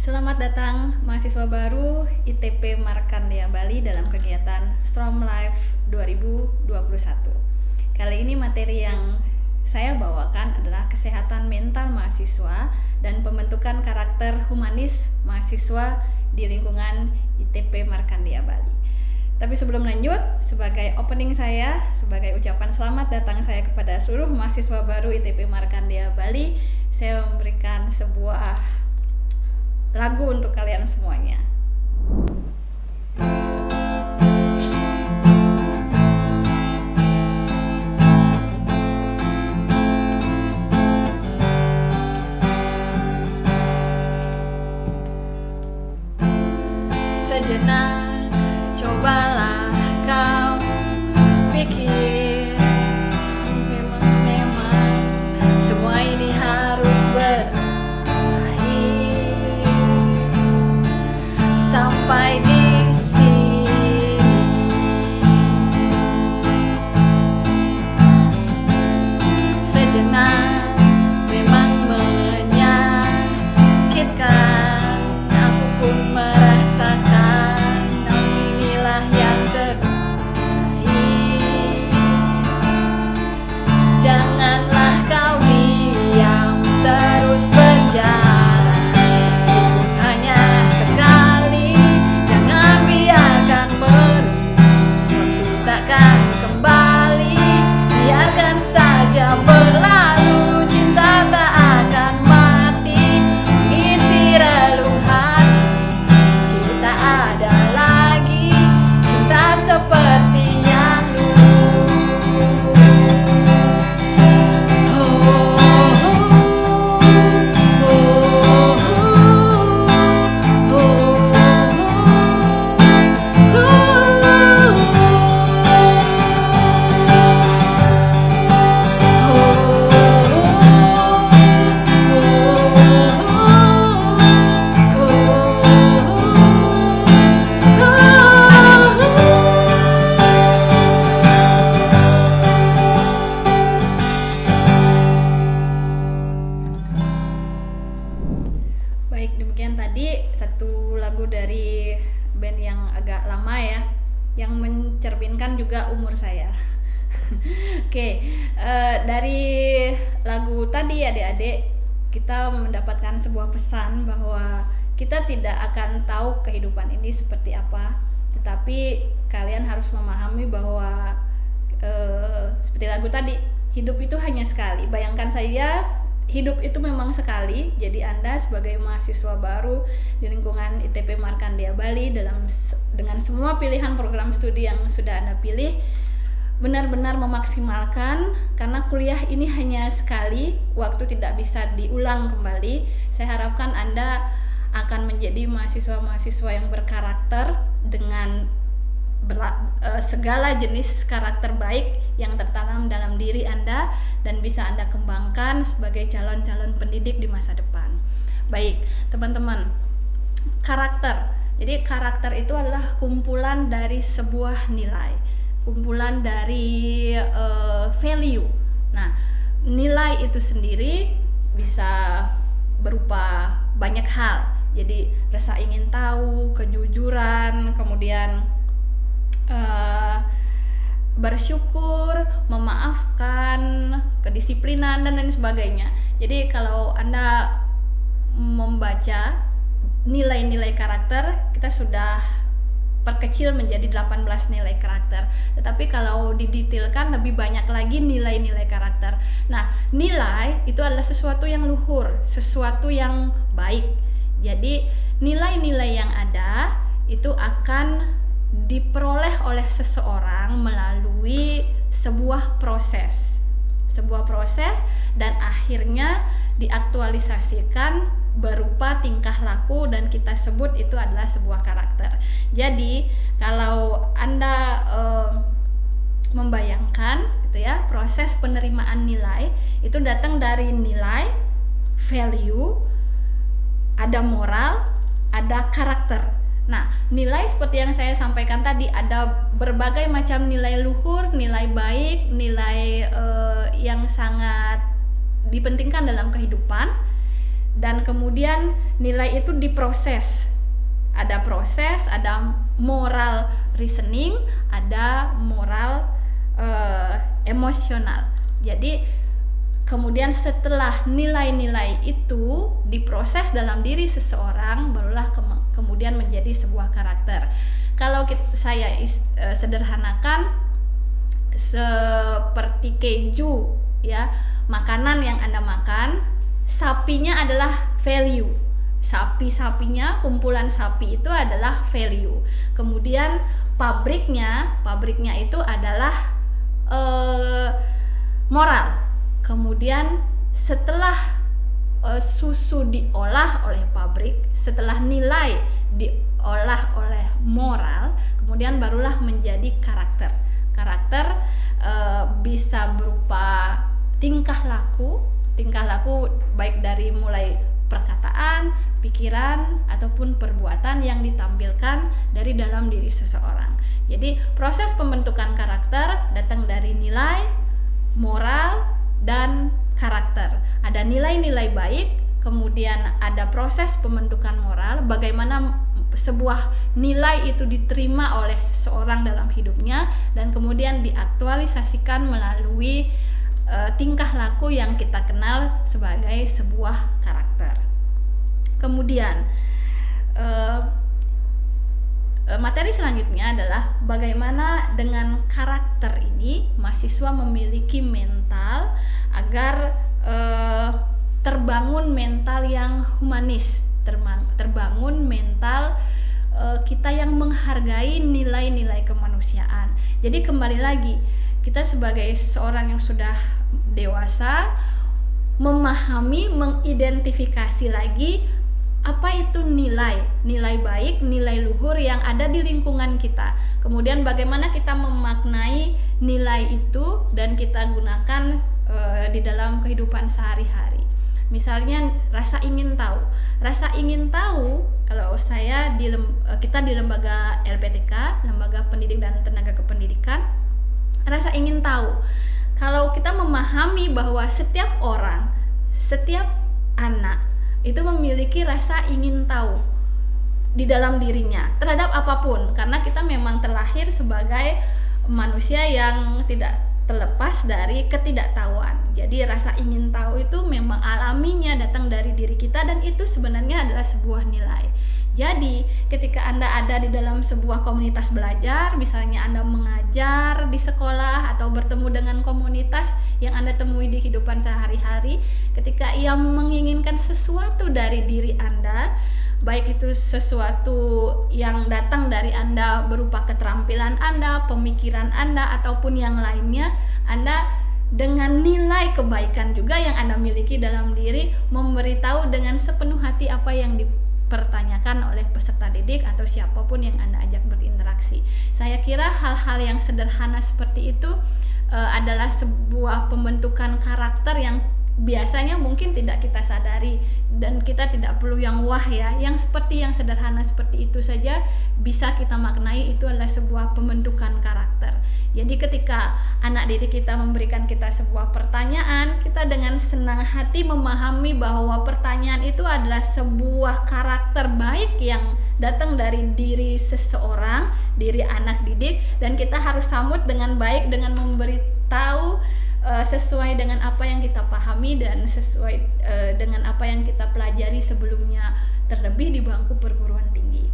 Selamat datang mahasiswa baru ITP Markandeya Bali dalam kegiatan Strom Life 2021. Kali ini materi yang saya bawakan adalah kesehatan mental mahasiswa dan pembentukan karakter humanis mahasiswa di lingkungan ITP Markandeya Bali. Tapi sebelum lanjut, sebagai opening saya, sebagai ucapan selamat datang saya kepada seluruh mahasiswa baru ITP Markandeya Bali, saya memberikan sebuah lagu untuk kalian semuanya. Sejenak cobalah kau pikir, memang semua ini harus berakhir. Sampai di sini sejenak memang menyakitkan, aku pun merasakan, tapi inilah yang terbaik. Janganlah kau diam, terus berjalan, hidup hanya sekali, jangan biarkan merenung, waktu takkan kembali, biarkan saja berlalu, cinta tak akan mati, isi relung hati, meski tak ada lagi cinta seperti yang dulu. Baik, demikian tadi satu lagu dari band yang agak lama ya, yang mencerminkan juga umur saya. Oke, dari lagu tadi adik-adik kita mendapatkan sebuah pesan bahwa kita tidak akan tahu kehidupan ini seperti apa, tetapi kalian harus memahami bahwa seperti lagu tadi, hidup itu hanya sekali. Bayangkan saja, hidup itu memang sekali. Jadi Anda sebagai mahasiswa baru di lingkungan ITP Markandeya Bali dengan semua pilihan program studi yang sudah Anda pilih, benar-benar memaksimalkan, karena kuliah ini hanya sekali, waktu tidak bisa diulang kembali. Saya harapkan Anda akan menjadi mahasiswa-mahasiswa yang berkarakter dengan segala jenis karakter baik yang tertanam dalam diri Anda dan bisa Anda kembangkan sebagai calon-calon pendidik di masa depan. Baik, teman-teman, karakter. Jadi karakter itu adalah kumpulan dari sebuah nilai, kumpulan dari value. Nah, nilai itu sendiri bisa berupa banyak hal. Jadi rasa ingin tahu, kejujuran, kemudian bersyukur, memaafkan, kedisiplinan, dan lain sebagainya. Jadi kalau Anda membaca nilai-nilai karakter, kita sudah perkecil menjadi 18 nilai karakter. Tetapi kalau didetailkan lebih banyak lagi nilai-nilai karakter. Nah, nilai itu adalah sesuatu yang luhur, sesuatu yang baik. Jadi nilai-nilai yang ada itu akan diperoleh oleh seseorang melalui sebuah proses dan akhirnya diaktualisasikan berupa tingkah laku, dan kita sebut itu adalah sebuah karakter. Jadi kalau Anda membayangkan gitu ya, proses penerimaan nilai itu datang dari nilai, value, ada moral, ada karakter. Nah, nilai seperti yang saya sampaikan tadi, ada berbagai macam nilai luhur, nilai baik, nilai yang sangat dipentingkan dalam kehidupan. dan kemudian nilai itu diproses. Ada proses, ada moral reasoning, ada moral emosional. Jadi kemudian setelah nilai-nilai itu diproses dalam diri seseorang, barulah kemudian menjadi sebuah karakter. Kalau saya sederhanakan seperti keju ya, makanan yang Anda makan, sapinya adalah value. Sapinya, kumpulan sapi itu adalah value. Kemudian pabriknya itu adalah moral. Kemudian setelah susu diolah oleh pabrik, setelah nilai diolah oleh moral, kemudian barulah menjadi karakter. Karakter bisa berupa tingkah laku baik dari mulai perkataan, pikiran, ataupun perbuatan yang ditampilkan dari dalam diri seseorang. Jadi proses pembentukan karakter datang dari nilai, moral, dan karakter. Ada nilai-nilai baik, kemudian ada proses pembentukan moral, bagaimana sebuah nilai itu diterima oleh seseorang dalam hidupnya, dan kemudian diaktualisasikan melalui tingkah laku yang kita kenal sebagai sebuah karakter. Kemudian materi selanjutnya adalah bagaimana dengan karakter ini mahasiswa memiliki mental agar terbangun mental yang humanis, terbangun mental kita yang menghargai nilai-nilai kemanusiaan. Jadi kembali lagi, kita sebagai seorang yang sudah dewasa memahami, mengidentifikasi lagi apa itu nilai baik, nilai luhur yang ada di lingkungan kita. Kemudian bagaimana kita memaknai nilai itu dan kita gunakan di dalam kehidupan sehari-hari. Misalnya rasa ingin tahu. Rasa ingin tahu, kalau kita di lembaga LPTK, Lembaga Pendidik dan Tenaga Kependidikan, rasa ingin tahu. Kalau kita memahami bahwa setiap orang, setiap anak itu memiliki rasa ingin tahu di dalam dirinya terhadap apapun, karena kita memang terlahir sebagai manusia yang tidak terlepas dari ketidaktahuan. Jadi rasa ingin tahu itu memang alaminya datang dari diri kita, dan itu sebenarnya adalah sebuah nilai. Jadi ketika Anda ada di dalam sebuah komunitas belajar, misalnya Anda mengajar di sekolah atau bertemu dengan komunitas yang Anda temui di kehidupan sehari-hari, ketika ia menginginkan sesuatu dari diri Anda, baik itu sesuatu yang datang dari Anda berupa keterampilan Anda, pemikiran Anda, ataupun yang lainnya, Anda dengan nilai kebaikan juga yang Anda miliki dalam diri memberitahu dengan sepenuh hati apa yang dipertanyakan oleh peserta didik atau siapapun yang Anda ajak berinteraksi. Saya kira hal-hal yang sederhana seperti itu adalah sebuah pembentukan karakter yang biasanya mungkin tidak kita sadari, dan kita tidak perlu yang wah ya, yang sederhana seperti itu saja bisa kita maknai itu adalah sebuah pembentukan karakter. Jadi ketika anak didik kita memberikan kita sebuah pertanyaan, kita dengan senang hati memahami bahwa pertanyaan itu adalah sebuah karakter baik yang datang dari diri seseorang, diri anak didik, dan kita harus sambut dengan baik dengan memberitahu sesuai dengan apa yang kita pahami dan sesuai dengan apa yang kita pelajari sebelumnya, terlebih di bangku perguruan tinggi.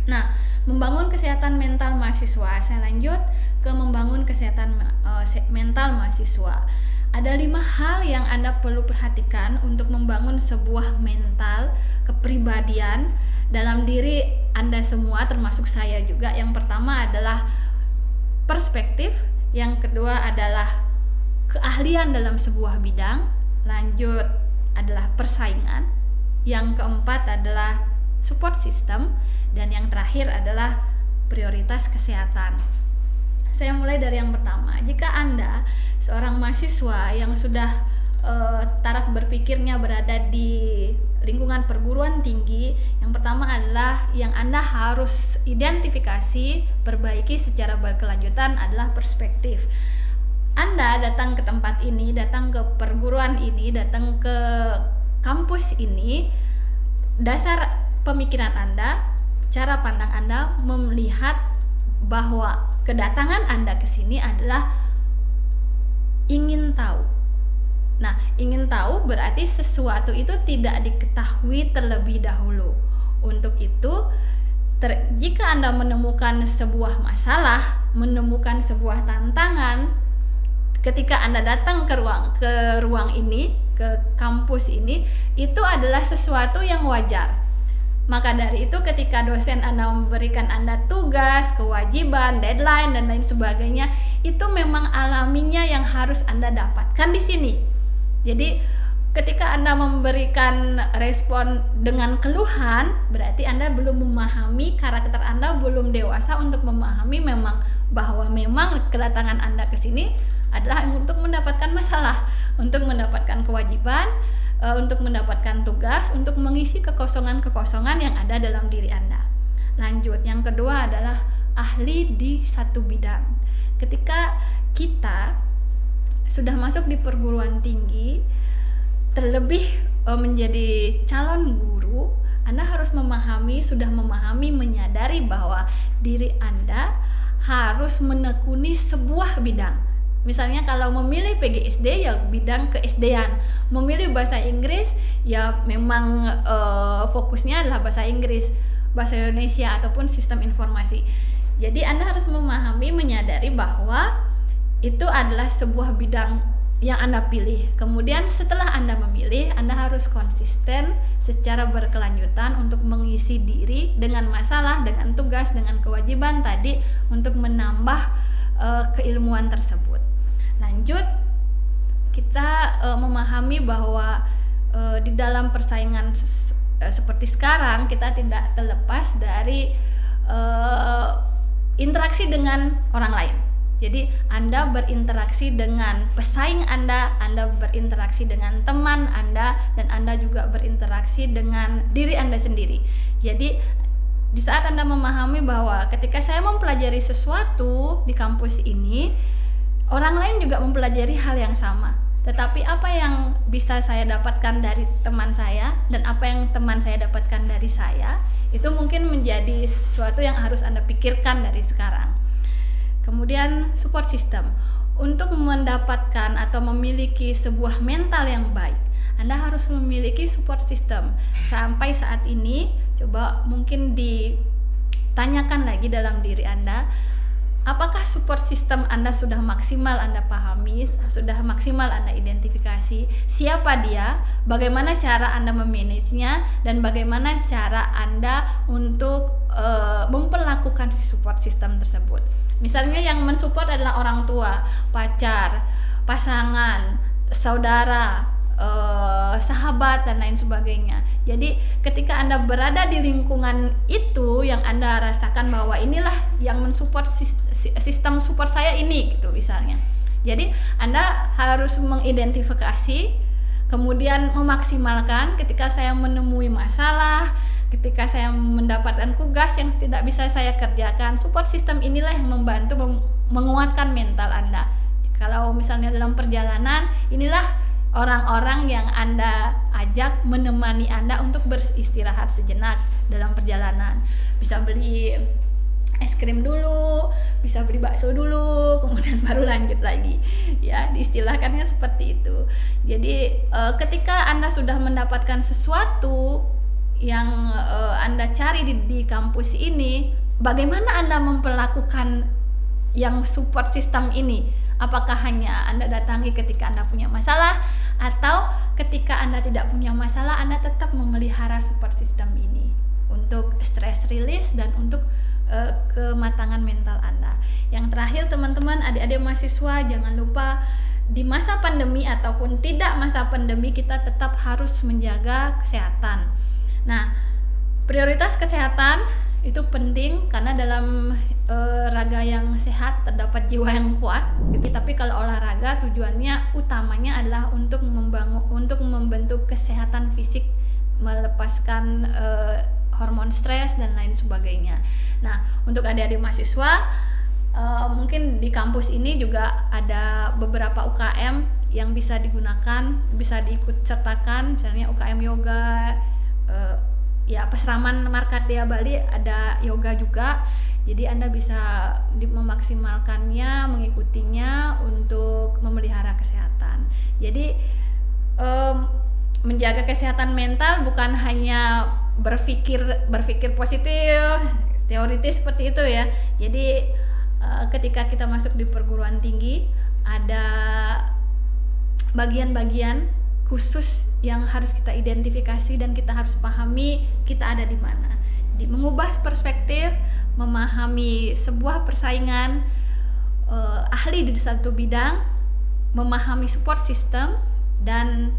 Nah, membangun kesehatan mental mahasiswa. Saya lanjut ke membangun kesehatan mental mahasiswa. Ada 5 hal yang Anda perlu perhatikan untuk membangun sebuah mental kepribadian dalam diri Anda semua, termasuk saya juga. Yang pertama adalah perspektif, yang kedua adalah keahlian dalam sebuah bidang, lanjut adalah persaingan, yang keempat adalah support system, dan yang terakhir adalah prioritas kesehatan. Saya mulai dari yang pertama. Jika Anda seorang mahasiswa yang sudah taraf berpikirnya berada di lingkungan perguruan tinggi, yang pertama adalah yang Anda harus identifikasi, perbaiki secara berkelanjutan adalah perspektif. Anda datang ke tempat ini, datang ke perguruan ini, datang ke kampus ini, dasar pemikiran Anda, cara pandang Anda melihat bahwa kedatangan Anda ke sini adalah ingin tahu. Nah, ingin tahu berarti sesuatu itu tidak diketahui terlebih dahulu. Untuk itu, jika Anda menemukan sebuah masalah, menemukan sebuah tantangan, ketika Anda datang ke ruang ini, ke kampus ini, itu adalah sesuatu yang wajar. Maka dari itu ketika dosen Anda memberikan Anda tugas, kewajiban, deadline dan lain sebagainya, itu memang alaminya yang harus Anda dapatkan di sini. Jadi ketika Anda memberikan respon dengan keluhan, berarti Anda belum memahami, karakter Anda belum dewasa untuk memahami bahwa memang kedatangan Anda ke sini adalah untuk mendapatkan masalah, untuk mendapatkan kewajiban, untuk mendapatkan tugas, untuk mengisi kekosongan-kekosongan yang ada dalam diri Anda. Lanjut, yang kedua adalah ahli di satu bidang. Ketika kita sudah masuk di perguruan tinggi, terlebih menjadi calon guru, Anda harus sudah memahami, menyadari bahwa diri Anda harus menekuni sebuah bidang. Misalnya kalau memilih PGSD ya bidang ke-SD-an, memilih bahasa Inggris ya memang fokusnya adalah bahasa Inggris, bahasa Indonesia ataupun sistem informasi. Jadi Anda harus memahami, menyadari bahwa itu adalah sebuah bidang yang Anda pilih. Kemudian setelah Anda memilih, Anda harus konsisten secara berkelanjutan untuk mengisi diri dengan masalah, dengan tugas, dengan kewajiban tadi untuk menambah keilmuan tersebut. Lanjut, kita memahami bahwa di dalam persaingan seperti sekarang kita tidak terlepas dari interaksi dengan orang lain. Jadi Anda berinteraksi dengan pesaing Anda berinteraksi dengan teman Anda, dan Anda juga berinteraksi dengan diri Anda sendiri. Jadi di saat Anda memahami bahwa ketika saya mempelajari sesuatu di kampus ini, orang lain juga mempelajari hal yang sama. Tetapi apa yang bisa saya dapatkan dari teman saya dan apa yang teman saya dapatkan dari saya, itu mungkin menjadi sesuatu yang harus Anda pikirkan dari sekarang. Kemudian support system. Untuk mendapatkan atau memiliki sebuah mental yang baik, Anda harus memiliki support system. Sampai saat ini, coba mungkin ditanyakan lagi dalam diri Anda, apakah support system Anda sudah maksimal Anda pahami, sudah maksimal Anda identifikasi, siapa dia, bagaimana cara Anda memanagenya, dan bagaimana cara Anda untuk memperlakukan support system tersebut. Misalnya yang mensupport adalah orang tua, pacar, pasangan, saudara, sahabat dan lain sebagainya. Jadi ketika Anda berada di lingkungan itu yang Anda rasakan bahwa inilah yang mensupport sistem support saya ini gitu misalnya. Jadi Anda harus mengidentifikasi, kemudian memaksimalkan ketika saya menemui masalah, ketika saya mendapatkan tugas yang tidak bisa saya kerjakan, support system inilah yang membantu menguatkan mental Anda. Kalau misalnya dalam perjalanan, inilah orang-orang yang Anda ajak menemani Anda untuk beristirahat sejenak dalam perjalanan. Bisa beli es krim dulu, bisa beli bakso dulu, kemudian baru lanjut lagi. Ya, diistilahkannya seperti itu. Jadi ketika Anda sudah mendapatkan sesuatu yang Anda cari di kampus ini, bagaimana Anda memperlakukan yang support system ini? Apakah hanya Anda datangi ketika Anda punya masalah, atau ketika Anda tidak punya masalah Anda tetap memelihara support system ini untuk stress release dan untuk kematangan mental Anda. Yang terakhir teman-teman, adik-adik mahasiswa, jangan lupa di masa pandemi ataupun tidak masa pandemi kita tetap harus menjaga kesehatan. Nah, prioritas kesehatan itu penting karena dalam raga yang sehat terdapat jiwa yang kuat. Tapi kalau olahraga tujuannya utamanya adalah untuk membentuk kesehatan fisik, melepaskan hormon stres dan lain sebagainya. Nah, untuk adik-adik mahasiswa mungkin di kampus ini juga ada beberapa UKM yang bisa digunakan, bisa diikut sertakan, misalnya UKM yoga, ya Pesraman Markandeya Bali ada yoga juga. Jadi Anda bisa memaksimalkannya, mengikutinya untuk memelihara kesehatan. Jadi menjaga kesehatan mental bukan hanya berpikir positif, teoritis seperti itu ya. Jadi ketika kita masuk di perguruan tinggi ada bagian-bagian khusus yang harus kita identifikasi dan kita harus pahami kita ada di mana. Jadi mengubah perspektif, memahami sebuah persaingan, ahli di satu bidang, memahami support system dan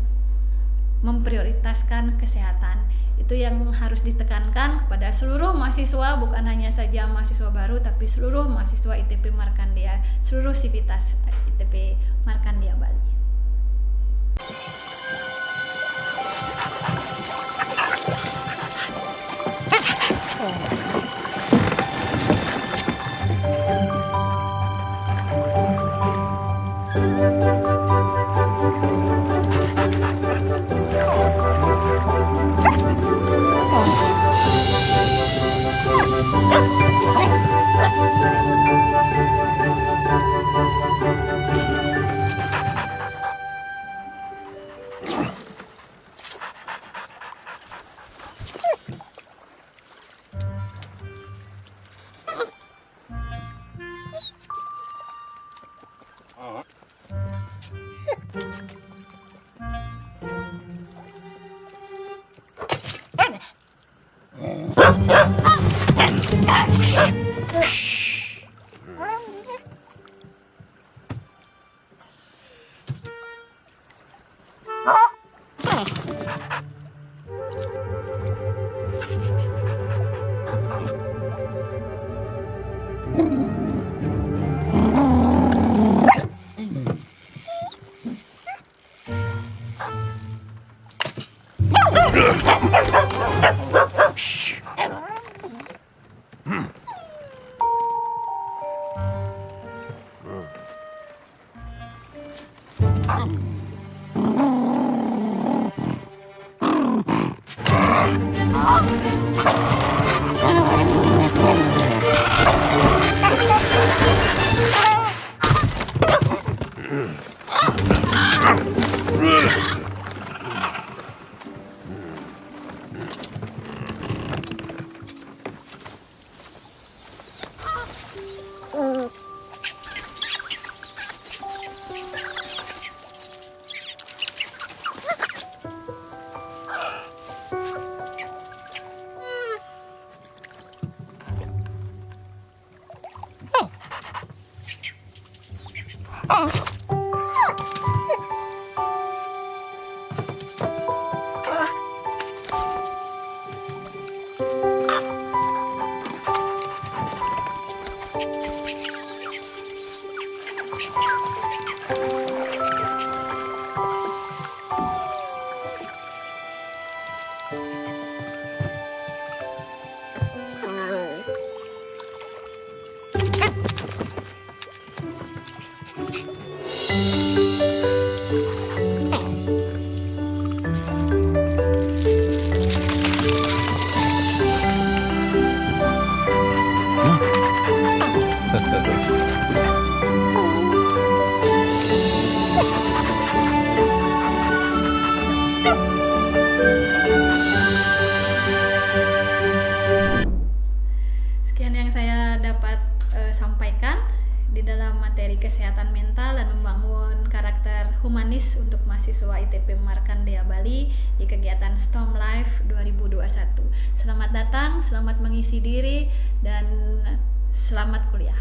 memprioritaskan kesehatan. Itu yang harus ditekankan kepada seluruh mahasiswa, bukan hanya saja mahasiswa baru tapi seluruh mahasiswa ITP Markandeya, seluruh sivitas ITP Markandeya Bali. Sekian yang saya dapat sampaikan di dalam materi kesehatan mental dan membangun karakter humanis untuk mahasiswa ITP Markandeya Bali di kegiatan Storm Life 2021. Selamat datang, selamat mengisi diri, dan selamat kuliah.